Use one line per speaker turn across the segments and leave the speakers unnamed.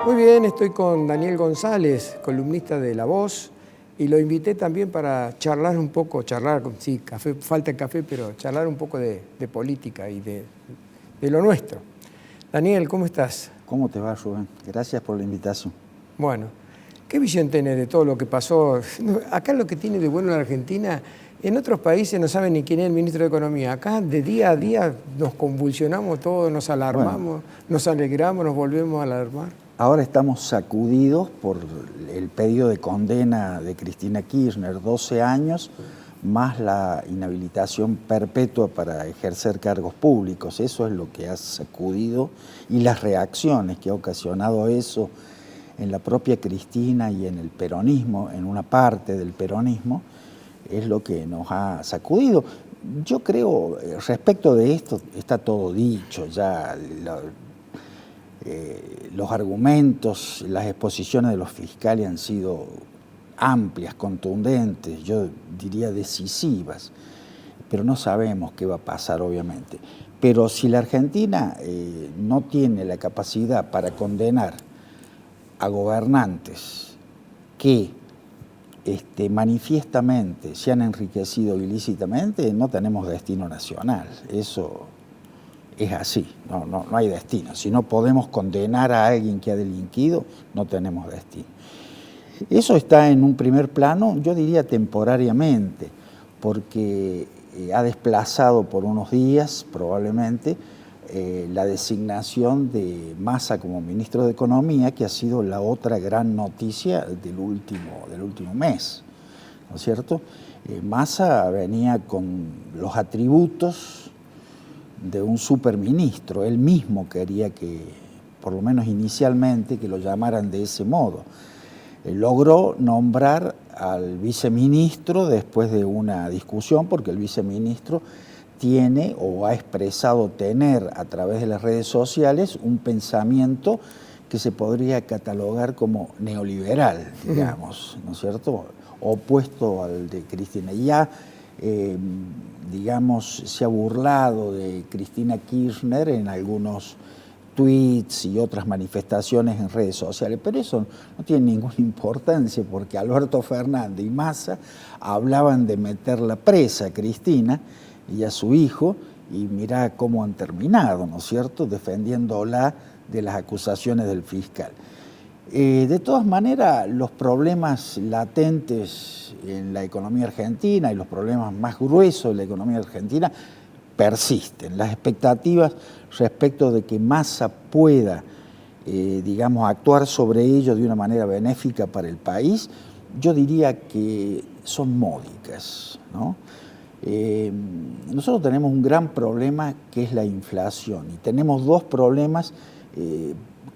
Muy bien, estoy con Daniel González, columnista de La Voz, y lo invité también para charlar un poco, sí, café, falta el café, pero charlar un poco de política y de lo nuestro. Daniel, ¿cómo estás?
¿Cómo te va, Rubén? Gracias por la invitación.
Bueno, ¿qué visión tenés de todo lo que pasó? Acá lo que tiene de bueno la Argentina, en otros países no saben ni quién es el ministro de Economía. Acá de día a día nos convulsionamos todos, nos alarmamos, nos alegramos, nos volvemos a alarmar.
Ahora estamos sacudidos por el pedido de condena de Cristina Kirchner, 12 años, más la inhabilitación perpetua para ejercer cargos públicos. Eso es lo que ha sacudido, y las reacciones que ha ocasionado eso en la propia Cristina y en el peronismo, en una parte del peronismo, es lo que nos ha sacudido. Yo creo, respecto de esto, está todo dicho ya. Los argumentos, las exposiciones de los fiscales han sido amplias, contundentes, yo diría decisivas, pero no sabemos qué va a pasar, obviamente. Pero si la Argentina no tiene la capacidad para condenar a gobernantes que manifiestamente se han enriquecido ilícitamente, no tenemos destino nacional. Eso es así, no hay destino. Si no podemos condenar a alguien que ha delinquido, no tenemos destino. Eso está en un primer plano, yo diría temporariamente, porque ha desplazado por unos días, probablemente, la designación de Massa como ministro de Economía, que ha sido la otra gran noticia del último mes, ¿no es cierto? Massa venía con los atributos de un superministro. Él mismo quería que, por lo menos inicialmente, que lo llamaran de ese modo. Logró nombrar al viceministro después de una discusión, porque el viceministro tiene o ha expresado tener a través de las redes sociales un pensamiento que se podría catalogar como neoliberal, digamos, ¿no es cierto? Opuesto al de Cristina. Ya digamos, se ha burlado de Cristina Kirchner en algunos tweets y otras manifestaciones en redes sociales, pero eso no tiene ninguna importancia, porque Alberto Fernández y Massa hablaban de meterla presa a Cristina y a su hijo, y mirá cómo han terminado, ¿no es cierto?, defendiéndola de las acusaciones del fiscal. De todas maneras, los problemas latentes en la economía argentina y los problemas más gruesos de la economía argentina persisten. Las expectativas respecto de que Massa pueda, digamos, actuar sobre ello de una manera benéfica para el país, yo diría que son módicas, ¿no? Nosotros tenemos un gran problema, que es la inflación, y tenemos dos problemas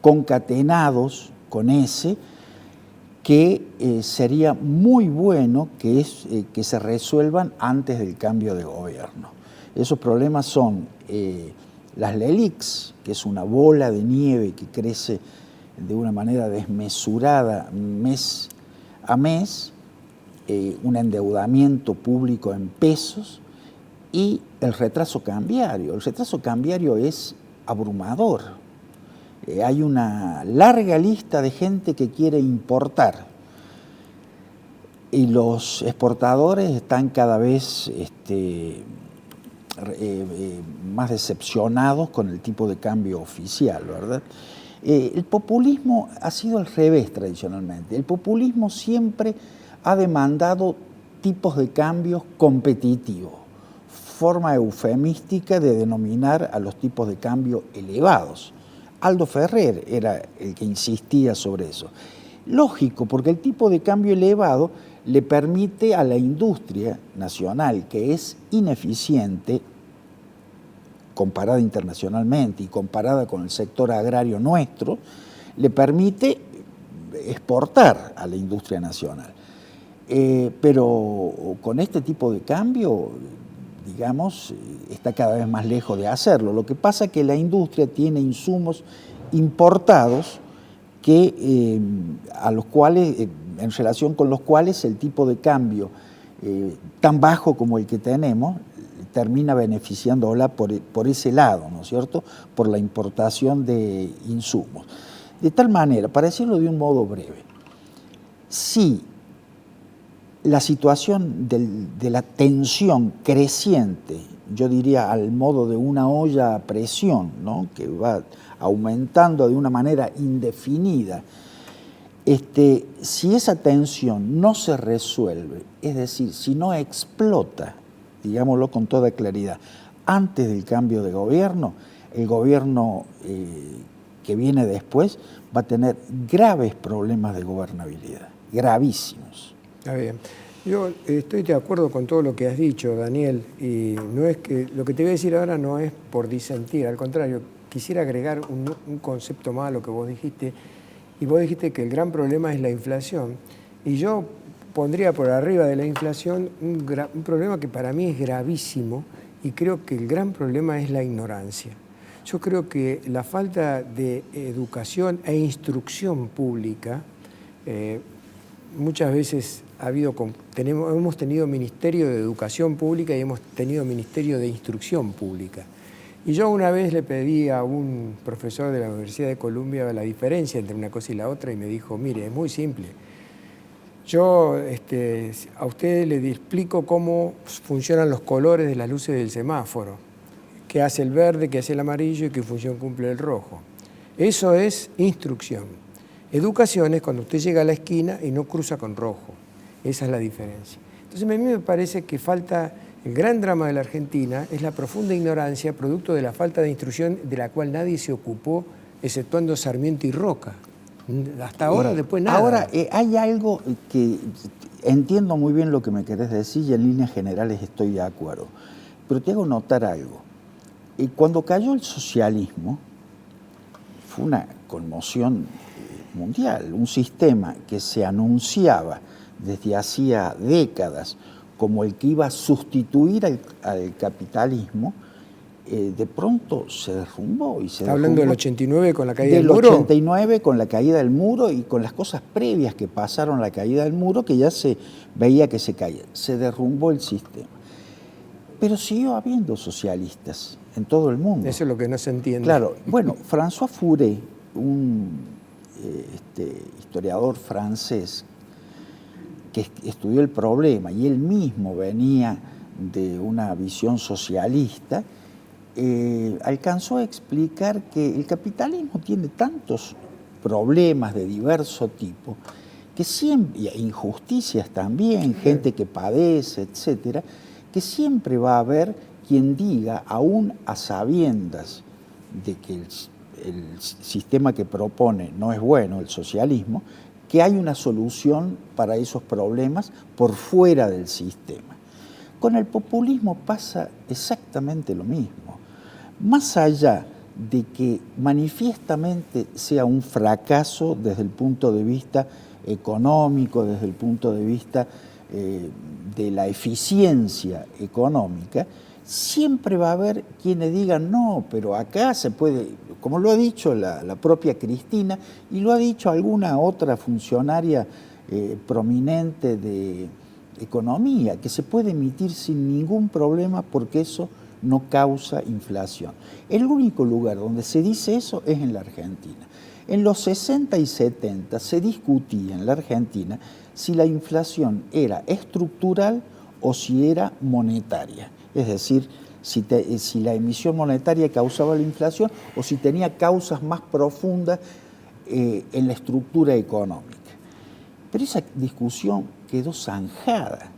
concatenados con ese, que sería muy bueno que se resuelvan antes del cambio de gobierno. Esos problemas son las LELIQs, que es una bola de nieve que crece de una manera desmesurada mes a mes, un endeudamiento público en pesos, y el retraso cambiario. El retraso cambiario es abrumador. Hay una larga lista de gente que quiere importar, y los exportadores están cada vez más decepcionados con el tipo de cambio oficial, ¿verdad? El populismo ha sido al revés tradicionalmente. El populismo siempre ha demandado tipos de cambios competitivos, forma eufemística de denominar a los tipos de cambio elevados. Aldo Ferrer era el que insistía sobre eso. Lógico, porque el tipo de cambio elevado le permite a la industria nacional, que es ineficiente comparada internacionalmente y comparada con el sector agrario nuestro, le permite exportar a la industria nacional. Pero con este tipo de cambio, digamos, está cada vez más lejos de hacerlo. Lo que pasa es que la industria tiene insumos importados que, a los cuales, en relación con los cuales el tipo de cambio tan bajo como el que tenemos termina beneficiándola por ese lado, ¿no es cierto?, por la importación de insumos. De tal manera, para decirlo de un modo breve, si la situación de la tensión creciente, yo diría al modo de una olla a presión, ¿no?, que va aumentando de una manera indefinida, si esa tensión no se resuelve, es decir, si no explota, digámoslo con toda claridad, antes del cambio de gobierno, el gobierno que viene después va a tener graves problemas de gobernabilidad, gravísimos.
Está bien. Yo estoy de acuerdo con todo lo que has dicho, Daniel, y no es que lo que te voy a decir ahora no es por disentir, al contrario, quisiera agregar un concepto más a lo que vos dijiste, y vos dijiste que el gran problema es la inflación, y yo pondría por arriba de la inflación un problema que para mí es gravísimo, y creo que el gran problema es la ignorancia. Yo creo que la falta de educación e instrucción pública, muchas veces hemos tenido Ministerio de Educación Pública y hemos tenido Ministerio de Instrucción Pública. Y yo una vez le pedí a un profesor de la Universidad de Columbia la diferencia entre una cosa y la otra y me dijo, mire, es muy simple. Yo a usted le explico cómo funcionan los colores de las luces del semáforo, qué hace el verde, qué hace el amarillo y qué función cumple el rojo. Eso es instrucción. Educación es cuando usted llega a la esquina y no cruza con rojo. Esa es la diferencia. Entonces a mí me parece que falta, el gran drama de la Argentina es la profunda ignorancia producto de la falta de instrucción de la cual nadie se ocupó, exceptuando Sarmiento y Roca. Hasta ahora, después nada.
Ahora, hay algo que entiendo muy bien lo que me querés decir y en líneas generales estoy de acuerdo, pero te hago notar algo. Cuando cayó el socialismo, fue una conmoción mundial, un sistema que se anunciaba desde hacía décadas como el que iba a sustituir al capitalismo, de pronto se derrumbó.
¿Está hablando del 89 con la caída del muro?
Del 89 con la caída del muro y con las cosas previas que pasaron a la caída del muro, que ya se veía que se caía. Se derrumbó el sistema. Pero siguió habiendo socialistas en todo el mundo.
Eso es lo que no se entiende.
Claro, bueno, François Furet, un historiador francés que estudió el problema y él mismo venía de una visión socialista, alcanzó a explicar que el capitalismo tiene tantos problemas de diverso tipo, que siempre, y injusticias también, gente que padece, etcétera, que siempre va a haber quien diga, aún a sabiendas de que el sistema que propone no es bueno, el socialismo, que hay una solución para esos problemas por fuera del sistema. Con el populismo pasa exactamente lo mismo. Más allá de que manifiestamente sea un fracaso desde el punto de vista económico, desde el punto de vista de la eficiencia económica, siempre va a haber quienes digan, no, pero acá se puede, como lo ha dicho la propia Cristina y lo ha dicho alguna otra funcionaria prominente de economía, que se puede emitir sin ningún problema porque eso no causa inflación. El único lugar donde se dice eso es en la Argentina. En los 60 y 70 se discutía en la Argentina si la inflación era estructural o si era monetaria. Es decir, si la emisión monetaria causaba la inflación o si tenía causas más profundas en la estructura económica. Pero esa discusión quedó zanjada.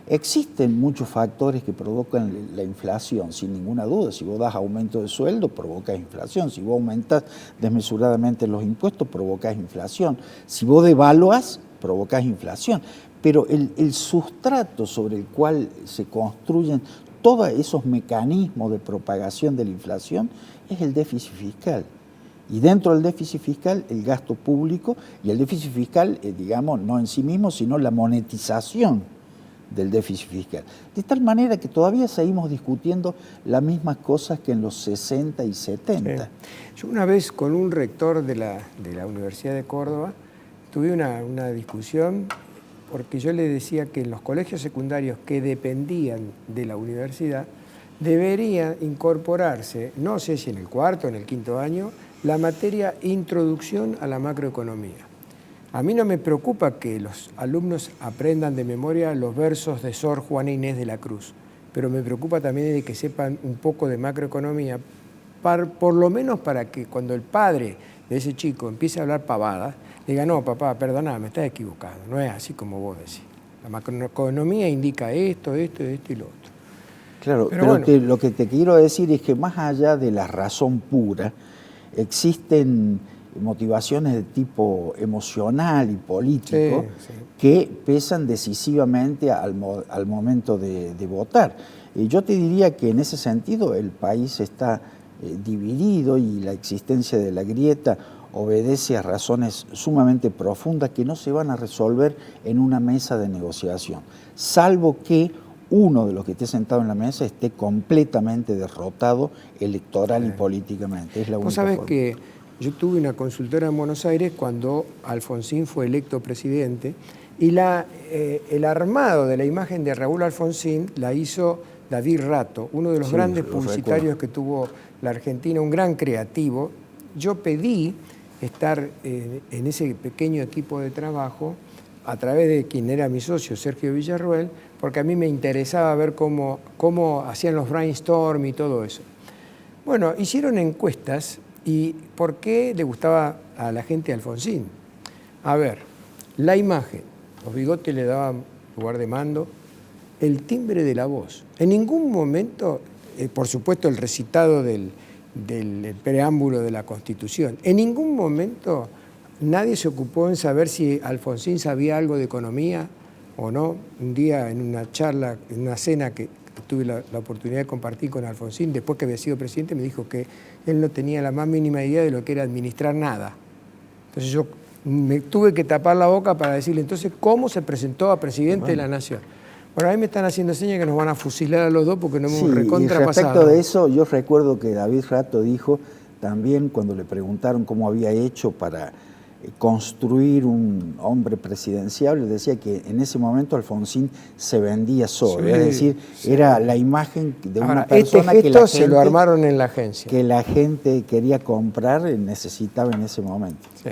Existen muchos factores que provocan la inflación, sin ninguna duda. Si vos das aumento de sueldo, provocas inflación. Si vos aumentás desmesuradamente los impuestos, provocas inflación. Si vos devaluás, provocas inflación. Pero el sustrato sobre el cual se construyen todos esos mecanismos de propagación de la inflación es el déficit fiscal. Y dentro del déficit fiscal, el gasto público, y el déficit fiscal, digamos, no en sí mismo, sino la monetización del déficit fiscal. De tal manera que todavía seguimos discutiendo las mismas cosas que en los 60 y 70.
Sí. Yo una vez con un rector de la Universidad de Córdoba tuve una discusión porque yo le decía que en los colegios secundarios que dependían de la universidad debería incorporarse, no sé si en el cuarto o en el quinto año, la materia Introducción a la Macroeconomía. A mí no me preocupa que los alumnos aprendan de memoria los versos de Sor Juana Inés de la Cruz, pero me preocupa también de que sepan un poco de macroeconomía, por lo menos para que cuando el padre de ese chico empiece a hablar pavadas, diga, no, papá, perdona, me estás equivocado, no es así como vos decís. La macroeconomía indica esto, esto, esto y lo otro.
Claro, pero bueno, lo que te quiero decir es que más allá de la razón pura, existen motivaciones de tipo emocional y político que pesan decisivamente al momento de votar. Yo te diría que en ese sentido el país está dividido y la existencia de la grieta obedece a razones sumamente profundas que no se van a resolver en una mesa de negociación, salvo que uno de los que esté sentado en la mesa esté completamente derrotado electoral y políticamente. Es la única
Vos sabés
forma.
que yo tuve una consultora en Buenos Aires cuando Alfonsín fue electo presidente y el armado de la imagen de Raúl Alfonsín la hizo David Rato, uno de los grandes publicitarios que tuvo la Argentina, un gran creativo. Yo pedí estar en ese pequeño equipo de trabajo a través de quien era mi socio, Sergio Villarroel, porque a mí me interesaba ver cómo hacían los brainstorm y todo eso. Bueno, hicieron encuestas y por qué le gustaba a la gente Alfonsín. A ver, la imagen, los bigotes le daban lugar de mando, el timbre de la voz. En ningún momento, por supuesto el recitado del preámbulo de la Constitución, en ningún momento nadie se ocupó en saber si Alfonsín sabía algo de economía o no. Un día en una charla, en una cena que tuve la oportunidad de compartir con Alfonsín, después que había sido presidente, me dijo que él no tenía la más mínima idea de lo que era administrar nada. Entonces yo me tuve que tapar la boca para decirle, entonces, ¿cómo se presentó a presidente de la Nación? Bueno, ahí me están haciendo señas que nos van a fusilar a los dos porque no hemos recontrapasado.
Y respecto de eso, yo recuerdo que David Rato dijo también cuando le preguntaron cómo había hecho para construir un hombre presidencial, decía que en ese momento Alfonsín se vendía solo, es decir, era la imagen de una persona
que la gente, se lo armaron en la agencia,
que la gente quería comprar, necesitaba en ese momento.
Sí.